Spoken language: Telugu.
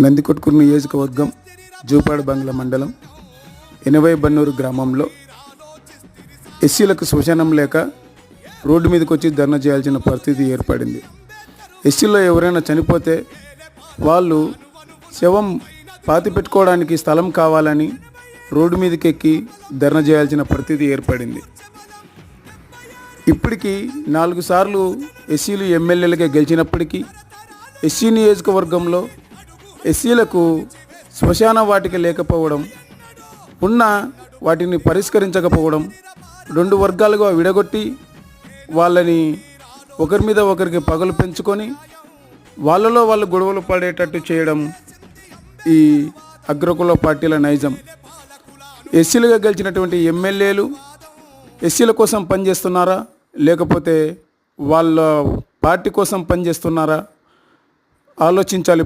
నందికొట్కూరు నియోజకవర్గం జూపాడు బంగ్లా మండలం బన్నూరు గ్రామంలో ఎస్సీలకు శ్మశానం లేక రోడ్డు మీదకి వచ్చి ధర్నా చేయాల్సిన పరిస్థితి ఏర్పడింది. ఎస్సీలో ఎవరైనా చనిపోతే వాళ్ళు శవం పాతి పెట్టుకోవడానికి స్థలం కావాలని రోడ్డు మీదకి ఎక్కి ధర్నా చేయాల్సిన పరిస్థితి ఏర్పడింది. ఇప్పటికీ 4 సార్లు ఎస్సీలు ఎమ్మెల్యేలుగా గెలిచినప్పటికీ ఎస్సీ నియోజకవర్గంలో ఎస్సీలకు శ్మశాన వాటిక లేకపోవడం, ఉన్న వాటిని పరిష్కరించకపోవడం, 2 వర్గాలుగా విడగొట్టి వాళ్ళని ఒకరి మీద ఒకరికి పగలు పెంచుకొని వాళ్ళలో వాళ్ళు గొడవలు పడేటట్టు చేయడం ఈ అగ్రకుల పార్టీల నైజం. ఎస్సీలుగా గెలిచినటువంటి ఎమ్మెల్యేలు ఎస్సీల కోసం పనిచేస్తున్నారా లేకపోతే వాళ్ళ పార్టీ కోసం పనిచేస్తున్నారా ఆలోచించాలి.